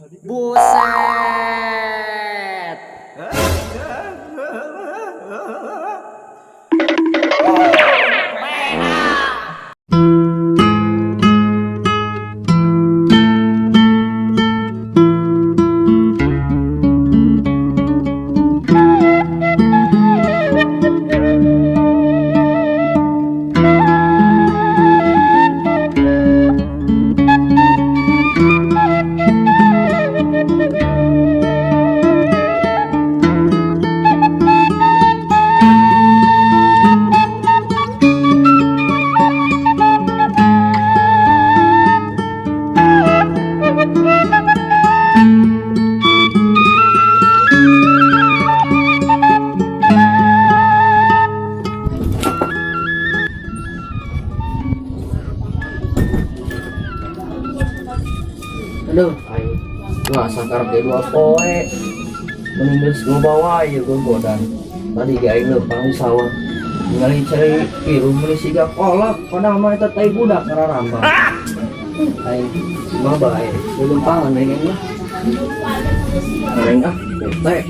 Buset. Aduh, ayo. Wah, sakar teh dua poe. Meninggal ngebawa ya godan. Tadi ge aing leumpang di sawah. Ningali cari piru meuli siga kolak, padahal mah eta teh budak kararamba. Aing mah bae, leumpang aing mah. Aing teh.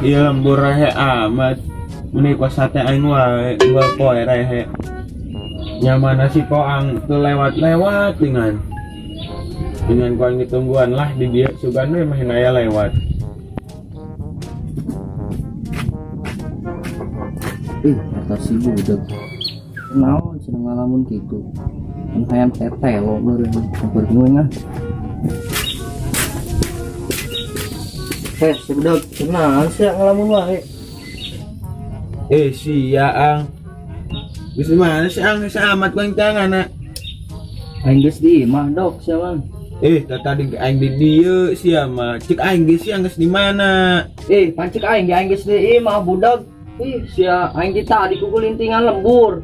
Iya lembur rehe amat. Meni ku sate aing wae gua poe rehe. Nyamana si Poang tuh lewat-lewat dengan ku aing ditungguan lah di dia sugan we mah aya lewat. Kata si budak. Naon cenah ngalamun kitu. Mun hayam teteh lo meureun bernuing ah. Si budak kenal sih ngalamun wae. Si Yaang. Geus di mana si Ang sa amat kuing tangan. Aing geus di imah dok sia Mang. Tadi aing di dieu sia mah. Cek aing geus sia geus di mana? Pancik aing ge aing geus di imah budak. Sia aing di tadi ku kulintingan lembur.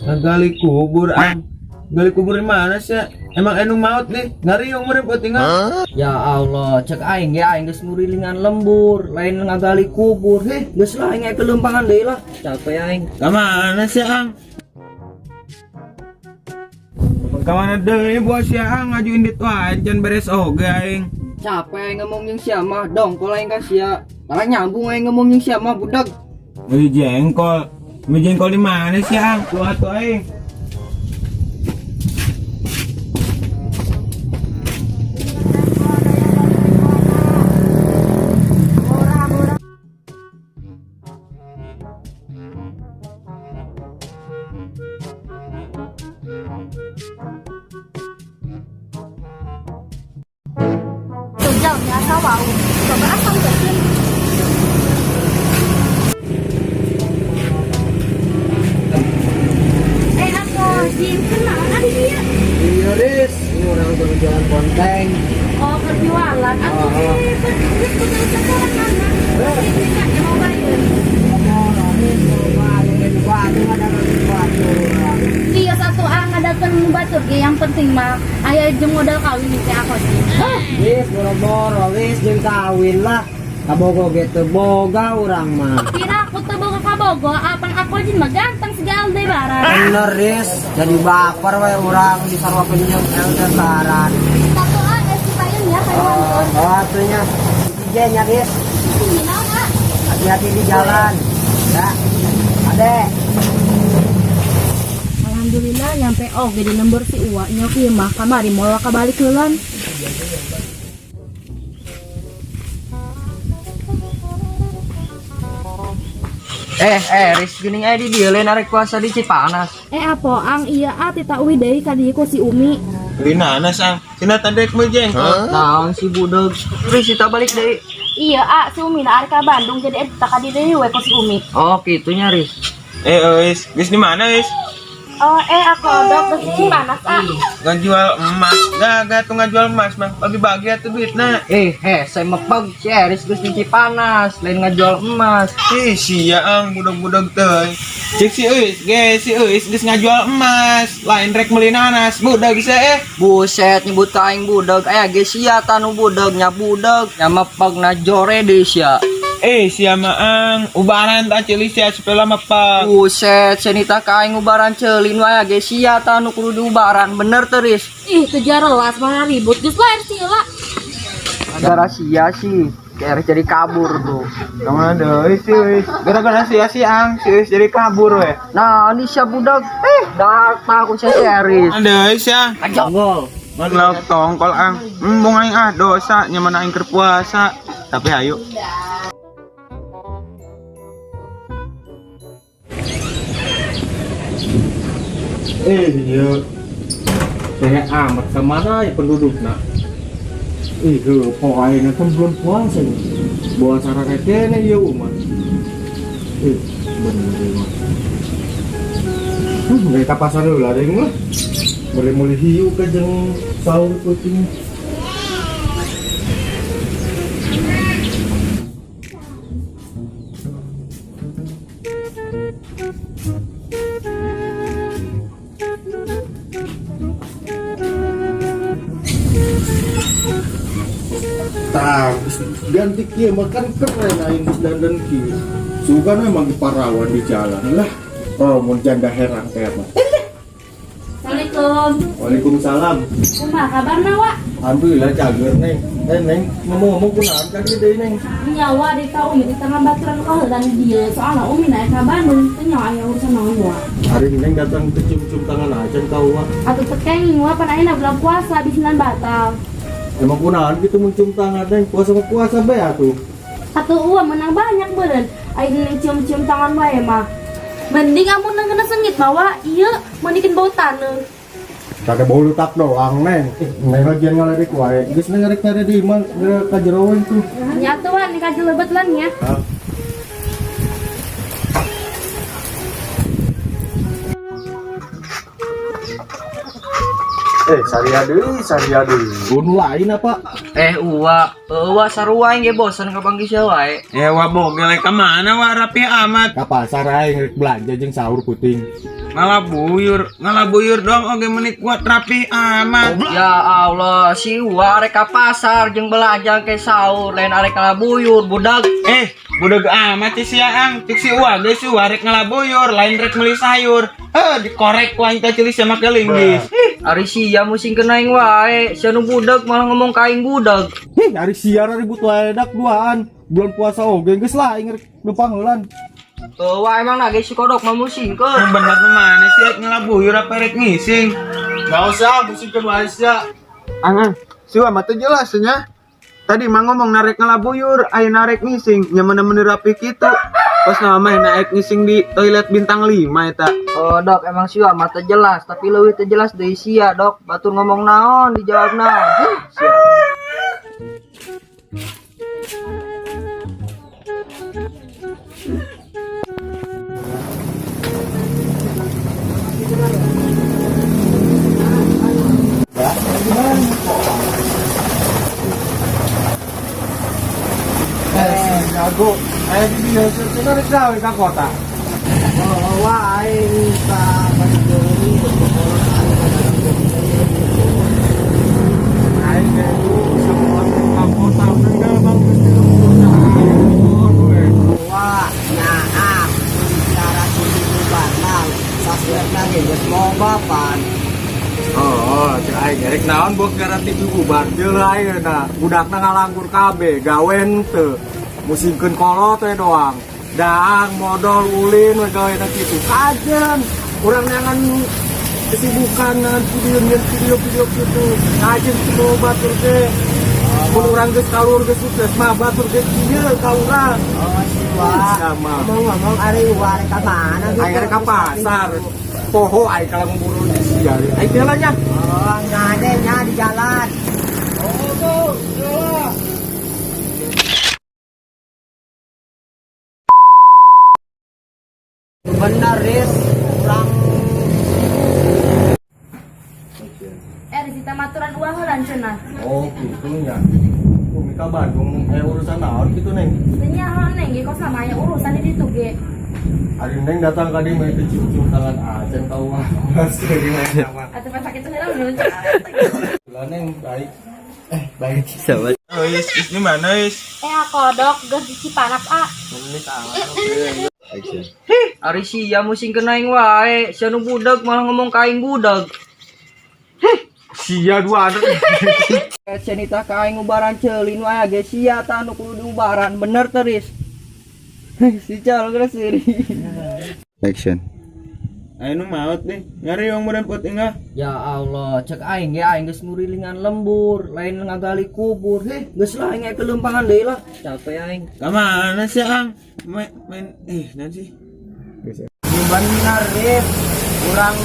Gali kubur ang. Gali kubur di mana sih? Emang anu maut nih? Ngariung meureun tinggal. Ya Allah, cek aing ge aing geus ngurilingan lembur, lain ngagali kubur. Geus lah aing kelempangan deui lah. Capek aing. Ka mana sih ang? Ka mana deui bos si ang ngajuin dit wae can beres oge aing. Capek aing ngomong jeung sia mah, dongkol aing ka sia. Tara nyambung aing ngomong jeung sia mah budak. Jengkol. Mi jengkol di mana sih ang? Tuh atuh aing. Jauhnya sawah, coba asam gasin. Aku Jin kenal ada dia. Iya, Riz. Ini orang berjualan konteng. Oh, perjualan. Aku betul sekarang mana? Ini mau bayar. Iya satu ada batur yang penting mah ayah jeung modal kawin nih aku sih. Wis boro-boro wis jeung kawin lah. Kabogo gitu boga urang mah. Kira aku tuh boga kabogo, apa aku jin mah ganteng segala deh barang. Bener Riz, jadi baper wae urang disarwakeun jeung elder saran. Satu aja sih payun ya kayak Atunya DJ nya Riz. Gimana? Hati-hati di jalan. Ya. Ade. Alhamdulillah nyampe di lembur si Uwa nyok ieu mah kamari moal kabalik heulan. Riz geuning aya di dieu lain arek puasa di Cipanas. Apoang iya tita uwi deui ka dieu ku si Umi. Di mana sang? Cina tadek mah jengkol. Naon si budak. Riz kita balik deui. Iya si Umi na arek ka Bandung jadi eta ka dieu deui we ku si Umi. Oh, kitu nya Riz. Wis, di mana wis? Aku dok ke panas Ngajual emas. Gak tuh ngajual emas mah. Bagi-bagi atuh duitna. Saya mepeg si Riz geus di Cipanas, lain ngajual emas. Sia ang budak-budak teh. Cek si Eus geus ngajual emas. Lain rek meuli nanas. Budak geus Buset nyebut ka aing budak, aya ge sia tanu budak nya mepeg na jore deui sia. Siya maang ubaran ta cili sia sepela mapa. Buset, senita kaing ubaran celin wae ge sia ta nu kudu diubaran. Bener teris. Ih, kejar las mana ribut geus lain sila. Gara sia sih. Kayak jadi kabur tuh. Kamana deui sih wis. Gara-gara sia si ang si jadi kabur we. Nah, ini sia budak dak takut sia seris. Deui sia. Jonggol. Ngelok tongkol ang. Bung aing dosa nyaman aing keur puasa. Tapi ayo. Iya, saya amat kemana ya penduduk nak? Pokoknya kan belum puasa nih. Bawa cara kene ya umat. Bener mah. Mereka pasar dulu lah, deng lah. Mulai hiu ke jeng sahur kucing. Ganti kia makan keren aing dan kia. Sugan memang di parawan di jalan lah. Oh, mau janda heran kayak apa? Assalamualaikum. Waalaikumsalam. Kumaha kabarna wa? Alhamdulillah cager neng. Neng ngomong-ngomong kunaon kan gede neng. Nyawa di ka umi di tengah baturan ka heulan dieu soalna umi naik ka Bandung teu nyawa aya urusan naon wa. Hari ini neng datang ke cium-cium tangan aja kau wah. Atuh tekeng wa pan ayeuna bulan puasa bisinan batal. Emang kunaon gitu mencium tangan neng puasa be atuh. Atuh uang menang banyak beureun. Ayeuna cium-cium tangan wae mah. Mending amun ngeuna sengit mah wa ieu meunikin bau taneuh. Kagak bau letak doang neng. Neng lagian ngalerik wae. Geus neng ngarek nyari di imah ka jero itu. Nya atuh wa nikah jelebet lan nya. Sariadu. Gunung lain apa? Uwa sarua ge bosan kapanggih sia wae. Wa bogel ka mana wa rapi amat. Ka pasar aing rek belanja jeung sahur puting. Ngalabuyur dong oge meuni kuat rapi amat. Ya Allah, si Uwa arek ka pasar jeung belanja ke sahur lain arek ngalabuyur budak. Budak amat si ang cik si Uwa geus si Uwa rek ngalabuyur lain rek meuli sayur. Dikorek ku aing teh cili sama kelinggis. Ari sia musingkeun aing wae, sia nu budak malah ngomong ka aing budak. Ari siar ribut wae dak duaan. Bulan puasa oge geus lah aing rek numpang heulan. Wah emang lagi si kodok mah musingkeun. Bener nu mana sih rek ngalabuyur apa rek ngising? Enggak usah musingkeun wae sia. Ang si Uwa mah teu jelas nya. Tadi mah ngomong narek ngalabuyur, ayeuna narek ngising, nya mana rapi kitu. Pas nama naik ngising di toilet bintang 5 eta. Oh dok, emang si Uwa mah teu jelas, tapi leuwih teu jelas deui sia dok. Batur ngomong naon dijawab naon. Sia. Jago, ayo di dia sebenarnya gawe ka kota. Wah aing ka Bandung. Aing itu semua ka kota enggak bang. Wah, nyaah. Cara kudu batal. Sasierna ge geus loba pan. Oh, cek aing rek naon bos garanti bubar jeung ayeuna. Budakna ngalanggur kabeh, gawe henteu. Musingkeun kolot teh doang. Daang modal ulin we gaweana kitu. Kajen. Urang nangan kesibukan video kitu. Kajen kitu batur teh. Mun urang geus kalur geus sukses mah batur geus ieu ka urang. Oh, si Wah. Ngomong ari Wah rek ka mana? Aing rek ka pasar. Poho aing kalau nguburu di sia. Aing jalan nya. Oh, ngade nya di jalan. Oh, jalan. Bener Riz, kurang Di situ maturan uang heulan cenah. Oh, gitu nya. Umi ka Bandung urusan naon kitu neng. Teu nyaho neng ge kos sama aya urusan di ditu ge. Ari neng datang ka dieu teh cium-cium tangan acan ka uang. Mas deui mah. Atuh pas sakit teh heula mun. Lah neng baik. baik sahabat. Is gimana is? Kodok geus di Cipanas Ari sia musim kena aing wae, sia nu budak malah ngomong ka aing budak. Sia dua ada. Cenita ka aing ubaran ceulin wae ge sia tah nu kudu diubaran, bener teuris. Si cal geus seuri. Action. Ayo maut deh, nyari yang merempot enggak? Ya Allah, cek aing ge aing geus ngurilingan lembur, lain ngagali kubur. Geus lah aing kelempangan deui lah. Capek aing. Kemana sih ang? Main nanti. Bener, Rip. Kurang.